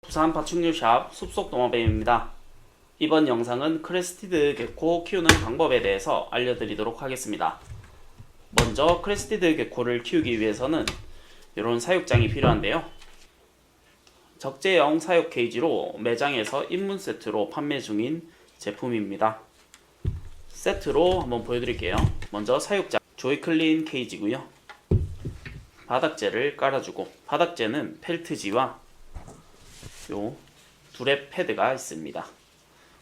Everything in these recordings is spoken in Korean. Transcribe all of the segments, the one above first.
부산 파충류샵 숲속동화뱀입니다. 이번 영상은 크레스티드 개코 키우는 방법에 대해서 알려드리도록 하겠습니다. 먼저 크레스티드 개코를 키우기 위해서는 이런 사육장이 필요한데요. 적재형 사육 케이지로 매장에서 입문 세트로 판매 중인 제품입니다. 세트로 한번 보여드릴게요. 먼저 사육장 조이클린 케이지고요. 바닥재를 깔아주고, 바닥재는 펠트지와 요 두랩 패드가 있습니다.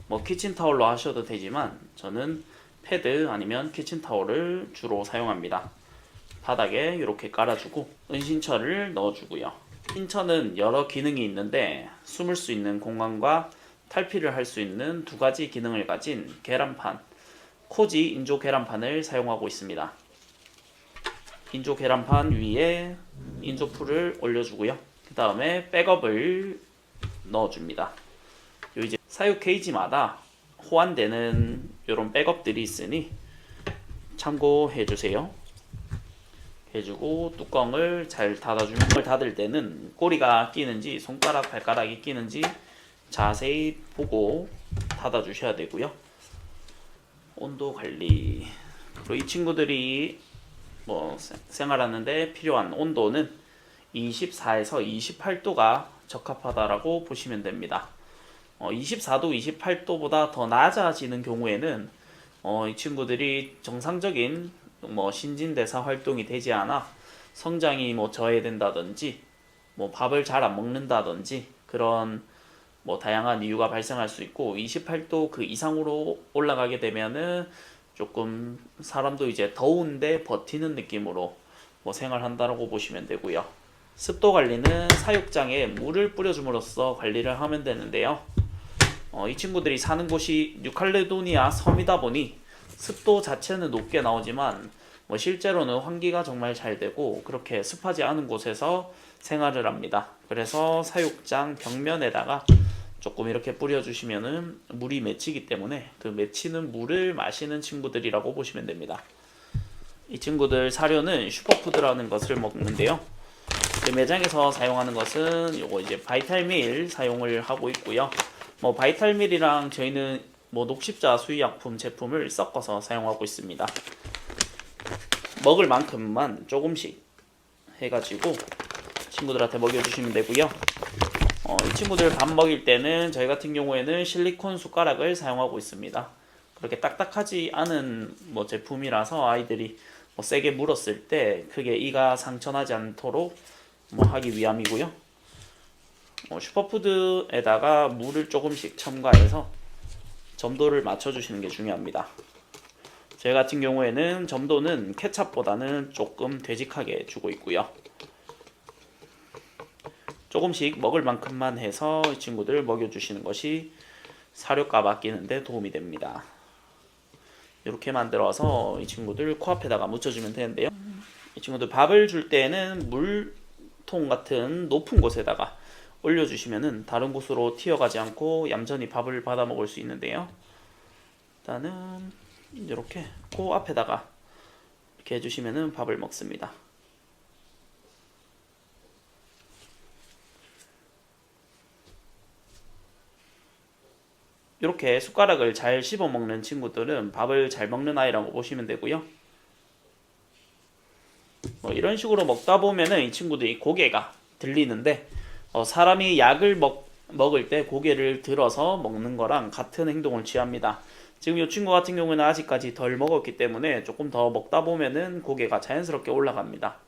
뭐 키친타올로 하셔도 되지만 저는 패드 아니면 키친타올을 주로 사용합니다. 바닥에 이렇게 깔아주고 은신처를 넣어주고요. 신처는 여러 기능이 있는데 숨을 수 있는 공간과 탈피를 할 수 있는 두 가지 기능을 가진 계란판, 코지 인조 계란판을 사용하고 있습니다. 인조 계란판 위에 인조풀을 올려주고요. 그 다음에 백업을 넣어줍니다. 요 이제 사육 케이지마다 호환되는 이런 백업들이 있으니 참고해주세요. 해주고 뚜껑을 잘 닫아주면, 닫을 때는 꼬리가 끼는지 손가락, 발가락이 끼는지 자세히 보고 닫아주셔야 되고요. 온도 관리. 그리고 이 친구들이 뭐 생활하는데 필요한 온도는 24에서 28도가 적합하다라고 보시면 됩니다. 24도, 28도보다 더 낮아지는 경우에는 이 친구들이 정상적인 신진대사 활동이 되지 않아 성장이 저해된다든지 밥을 잘 안 먹는다든지 그런 다양한 이유가 발생할 수 있고, 28도 그 이상으로 올라가게 되면은 조금 사람도 이제 더운데 버티는 느낌으로 생활한다라고 보시면 되고요. 습도 관리는 사육장에 물을 뿌려줌으로써 관리를 하면 되는데요. 이 친구들이 사는 곳이 뉴칼레도니아 섬이다 보니 습도 자체는 높게 나오지만 실제로는 환기가 정말 잘 되고 그렇게 습하지 않은 곳에서 생활을 합니다. 그래서 사육장 벽면에다가 조금 이렇게 뿌려주시면은 물이 맺히기 때문에 그 맺히는 물을 마시는 친구들이라고 보시면 됩니다. 이 친구들 사료는 슈퍼푸드라는 것을 먹는데요. 매장에서 사용하는 것은 요거 이제 바이탈밀 사용을 하고 있고요. 바이탈밀이랑 저희는 녹십자 수의약품 제품을 섞어서 사용하고 있습니다. 먹을 만큼만 조금씩 해가지고 친구들한테 먹여주시면 되고요. 이 친구들 밥 먹일 때는 저희 같은 경우에는 실리콘 숟가락을 사용하고 있습니다. 그렇게 딱딱하지 않은 제품이라서 아이들이 세게 물었을 때 크게 이가 상처나지 않도록 하기 위함이고요. 슈퍼푸드에다가 물을 조금씩 첨가해서 점도를 맞춰주시는 게 중요합니다. 저희 같은 경우에는 점도는 케찹보다는 조금 되직하게 주고 있고요. 조금씩 먹을 만큼만 해서 이 친구들 먹여주시는 것이 사료값 아끼는데 도움이 됩니다. 이렇게 만들어서 이 친구들 코앞에다가 묻혀주면 되는데요. 이 친구들 밥을 줄 때는 물통 같은 높은 곳에다가 올려주시면은 다른 곳으로 튀어가지 않고 얌전히 밥을 받아 먹을 수 있는데요. 일단은 이렇게 코앞에다가 이렇게 해주시면은 밥을 먹습니다. 이렇게 숟가락을 잘 씹어 먹는 친구들은 밥을 잘 먹는 아이라고 보시면 되고요. 이런 식으로 먹다 보면은 이 친구들이 고개가 들리는데 사람이 약을 먹을 때 고개를 들어서 먹는 거랑 같은 행동을 취합니다. 지금 이 친구 같은 경우는 아직까지 덜 먹었기 때문에 조금 더 먹다 보면은 고개가 자연스럽게 올라갑니다.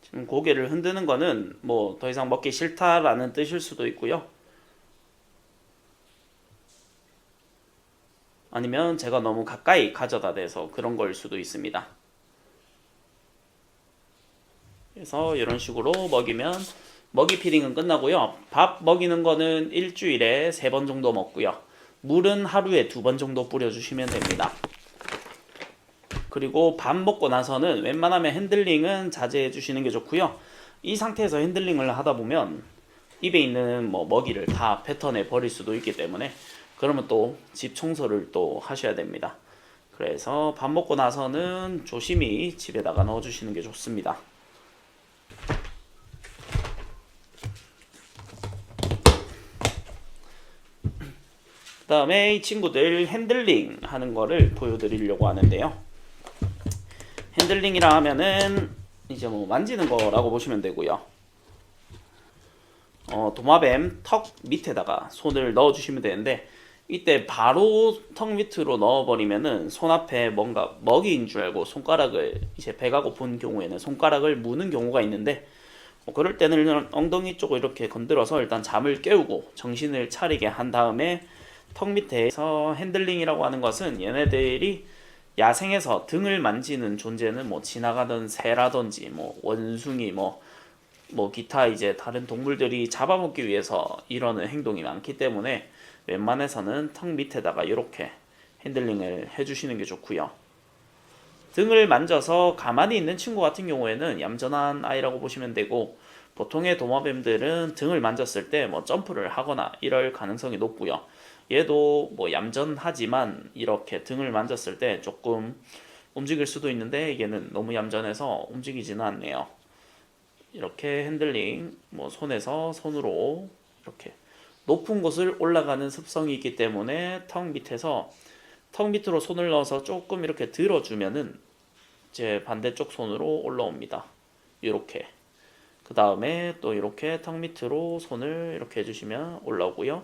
지금 고개를 흔드는 거는 더 이상 먹기 싫다라는 뜻일 수도 있고요. 아니면 제가 너무 가까이 가져다 대서 그런 걸 수도 있습니다. 그래서 이런 식으로 먹이면 먹이 피딩은 끝나고요. 밥 먹이는 거는 일주일에 3번 정도 먹고요. 물은 하루에 2번 정도 뿌려주시면 됩니다. 그리고 밥 먹고 나서는 웬만하면 핸들링은 자제해 주시는 게 좋고요. 이 상태에서 핸들링을 하다 보면 입에 있는 먹이를 다 뱉어내 버릴 수도 있기 때문에 그러면 또 집 청소를 또 하셔야 됩니다. 그래서 밥 먹고 나서는 조심히 집에다가 넣어주시는 게 좋습니다. 그 다음에 이 친구들 핸들링 하는 거를 보여드리려고 하는데요. 핸들링이라 하면은 이제 뭐 만지는 거라고 보시면 되고요. 도마뱀 턱 밑에다가 손을 넣어 주시면 되는데, 이때 바로 턱 밑으로 넣어버리면은 손 앞에 뭔가 먹이인 줄 알고 손가락을, 이제 배가 고픈 경우에는 손가락을 무는 경우가 있는데, 그럴 때는 엉덩이 쪽을 이렇게 건드려서 일단 잠을 깨우고 정신을 차리게 한 다음에, 턱 밑에서 핸들링이라고 하는 것은 얘네들이 야생에서 등을 만지는 존재는 뭐 지나가던 새라든지 뭐 원숭이 뭐 기타 이제 다른 동물들이 잡아먹기 위해서 이러는 행동이 많기 때문에 웬만해서는 턱 밑에다가 이렇게 핸들링을 해주시는 게 좋고요. 등을 만져서 가만히 있는 친구 같은 경우에는 얌전한 아이라고 보시면 되고, 보통의 도마뱀들은 등을 만졌을 때 뭐 점프를 하거나 이럴 가능성이 높고요. 얘도 뭐 얌전하지만 이렇게 등을 만졌을 때 조금 움직일 수도 있는데, 얘는 너무 얌전해서 움직이지는 않네요. 이렇게 핸들링, 뭐 손에서 손으로 이렇게 높은 곳을 올라가는 습성이 있기 때문에 턱 밑으로 손을 넣어서 조금 이렇게 들어주면은 이제 반대쪽 손으로 올라옵니다. 이렇게. 그 다음에 또 이렇게 턱 밑으로 손을 이렇게 해주시면 올라오고요.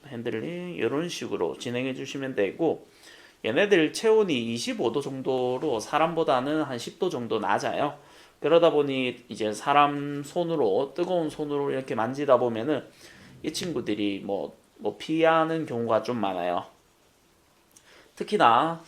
핸들링 이런 식으로 진행해 주시면 되고, 얘네들 체온이 25도 정도로 사람보다는 한 10도 정도 낮아요. 그러다 보니 이제 사람 손으로, 뜨거운 손으로 이렇게 만지다 보면은 이 친구들이 뭐 피하는 경우가 좀 많아요. 특히나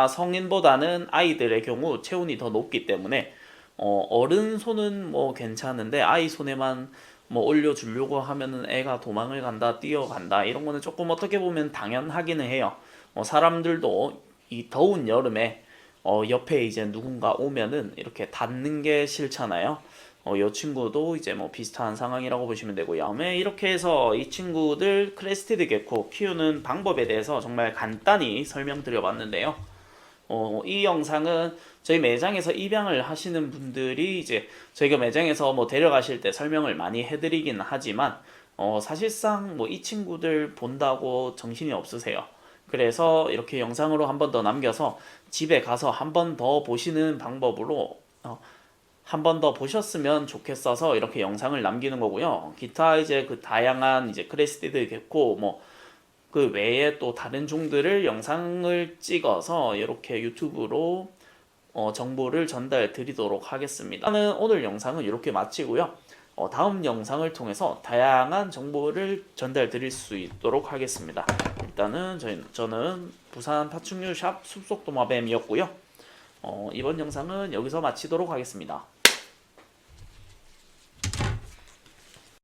성인보다는 아이들의 경우 체온이 더 높기 때문에 어른 손은 뭐 괜찮은데 아이 손에만 뭐 올려주려고 하면은 애가 도망을 간다, 뛰어간다, 이런 거는 조금 어떻게 보면 당연하기는 해요. 사람들도 이 더운 여름에 옆에 이제 누군가 오면은 이렇게 닿는 게 싫잖아요. 이 친구도 이제 뭐 비슷한 상황이라고 보시면 되고요. 이렇게 해서 이 친구들 크레스티드 게코 키우는 방법에 대해서 정말 간단히 설명드려 봤는데요. 이 영상은 저희 매장에서 입양을 하시는 분들이 이제 저희가 매장에서 뭐 데려가실 때 설명을 많이 해드리긴 하지만, 사실상 뭐 이 친구들 본다고 정신이 없으세요. 그래서 이렇게 영상으로 한 번 더 남겨서 집에 가서 한 번 더 보시는 방법으로 한 번 더 보셨으면 좋겠어서 이렇게 영상을 남기는 거고요. 기타 이제 그 다양한 이제 크레스티드 게코 뭐 그 외에 또 다른 종들을 영상을 찍어서 이렇게 유튜브로 정보를 전달 드리도록 하겠습니다. 저는 오늘 영상은 이렇게 마치고요. 다음 영상을 통해서 다양한 정보를 전달 드릴 수 있도록 하겠습니다. 일단은 저는 부산 파충류 샵 숲속도마뱀이었고요. 이번 영상은 여기서 마치도록 하겠습니다.